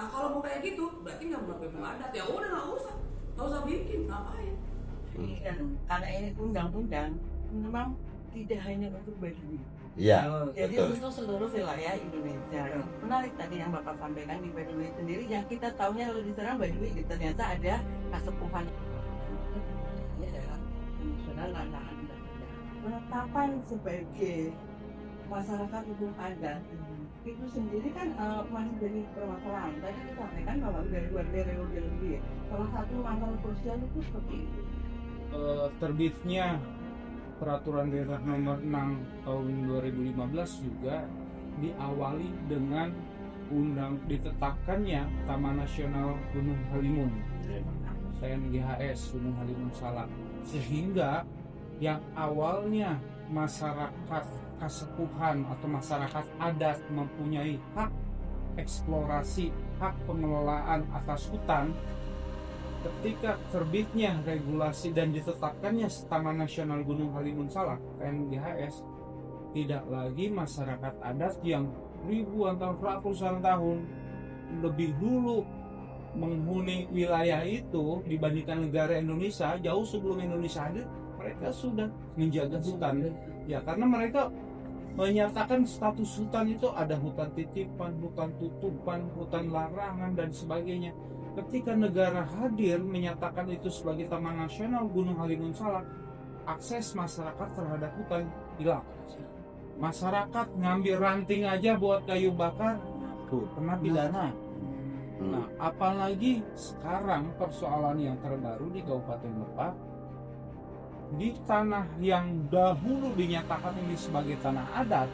Nah kalau mau kayak gitu berarti nggak mengakui hukum adat, ya udah nggak usah bikin, ngapain? Dan karena ini undang-undang memang tidak hanya untuk Baduy. Iya, Jadi betul. untuk seluruh wilayah Indonesia. Menarik tadi yang Bapak sampaikan di Baduy sendiri, yang kita tahunya kalau diserang Baduy, ternyata ada kasepuhan. Ini adalah nasional lantahan undang-undang. Penetapan sebagai masyarakat hukum adat itu sendiri kan masih jadi permasalahan. Tadi disampaikan bahwa dari periode lebih, salah satu masalah krusial itu seperti itu. Terbitnya Peraturan Daerah Nomor 6 Tahun 2015 juga diawali dengan ditetapkannya Taman Nasional Gunung Halimun, TNGHS Gunung Halimun Salak, sehingga yang awalnya masyarakat kasepuhan atau masyarakat adat mempunyai hak eksplorasi, hak pengelolaan atas hutan, ketika terbitnya regulasi dan ditetapkannya Taman Nasional Gunung Halimun Salak (TNGHS), tidak lagi masyarakat adat yang ribuan tahun, ratusan tahun lebih dulu menghuni wilayah itu dibandingkan negara Indonesia. Jauh sebelum Indonesia hadir, mereka sudah menjaga hutan, ya, karena mereka menyatakan status hutan itu ada hutan titipan, hutan tutupan, hutan larangan, dan sebagainya. Ketika negara hadir menyatakan itu sebagai Taman Nasional Gunung Halimun Salak, akses masyarakat terhadap hutan hilang. Masyarakat ngambil ranting aja buat kayu bakar, kena pidana. Nah, apalagi sekarang persoalan yang terbaru di Kabupaten Lebak, di tanah yang dahulu dinyatakan ini sebagai tanah adat,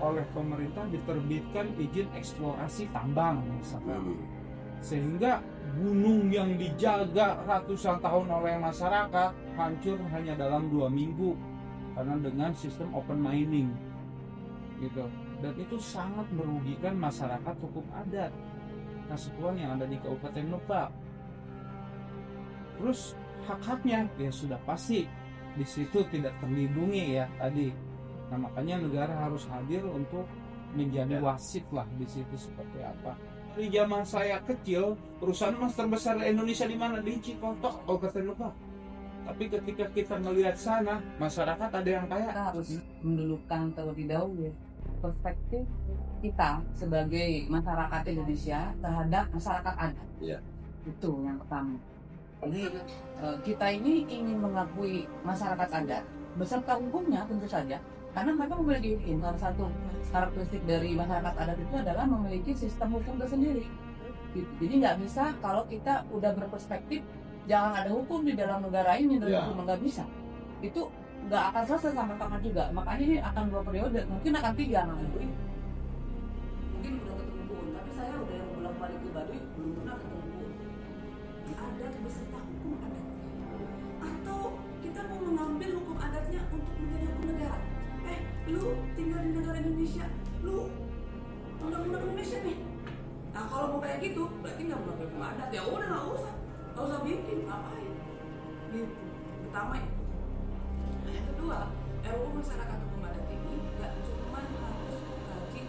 oleh pemerintah diterbitkan izin eksplorasi tambang misalkan. Sehingga gunung yang dijaga ratusan tahun oleh masyarakat hancur hanya dalam 2 minggu karena dengan sistem open mining gitu. Dan itu sangat merugikan masyarakat hukum adat kasepuhan yang ada di Kabupaten Lebak. Terus hak-haknya ya sudah pasti di situ tidak terlindungi ya tadi. Nah, makanya negara harus hadir untuk menjadi wasit lah di situ seperti apa. Di zaman saya kecil, perusahaan emas terbesar di Indonesia di mana? Di Cikotok, Kabupaten Lebak. Tapi ketika kita melihat sana, masyarakat ada yang kaya. Kita harus mendudukan terlebih dahulu perspektif kita sebagai masyarakat Indonesia terhadap masyarakat adat. Iya. Itu yang pertama. Jadi kita ini ingin mengakui masyarakat adat beserta hukumnya tentu saja, karena mereka memiliki hukum. Salah satu karakteristik dari masyarakat adat itu adalah memiliki sistem hukum tersendiri. Jadi nggak bisa kalau kita udah berperspektif jangan ada hukum di dalam negara ini dan hukum nggak bisa. Itu nggak akan selesai sampai kapan juga. Makanya ini akan 2 periode, mungkin akan 3 nanti. Mungkin udah ketemu Bun, tapi saya udah yang bolak-balik ke Baduy belum pernah ketemu Bun. Adat beserta hukum adatnya. Atau kita mau mengambil hukum adatnya untuk menjadi hukum negara. Lu tinggal di negara Indonesia, lu undang-undang Indonesia nih. Nah kalau mau kayak gitu berarti nggak mengakui hukum adat, ya udah nggak usah bikin, ngapain? Gitu. Pertama itu. Nah yang kedua, RUU masyarakat hukum adat ini nggak cuma harus mengkaji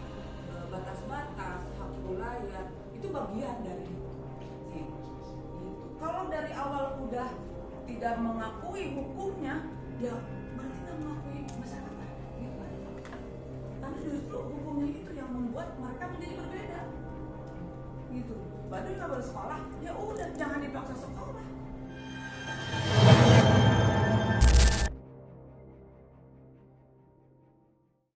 batas-batas, hak wilayah, itu bagian dari itu. Gitu. Kalau dari awal udah tidak mengakui hukumnya, ya berarti nggak mengakui masyarakat. Karena justru hukumnya itu yang membuat mereka menjadi berbeda gitu. Baduy nggak bersekolah, ya udah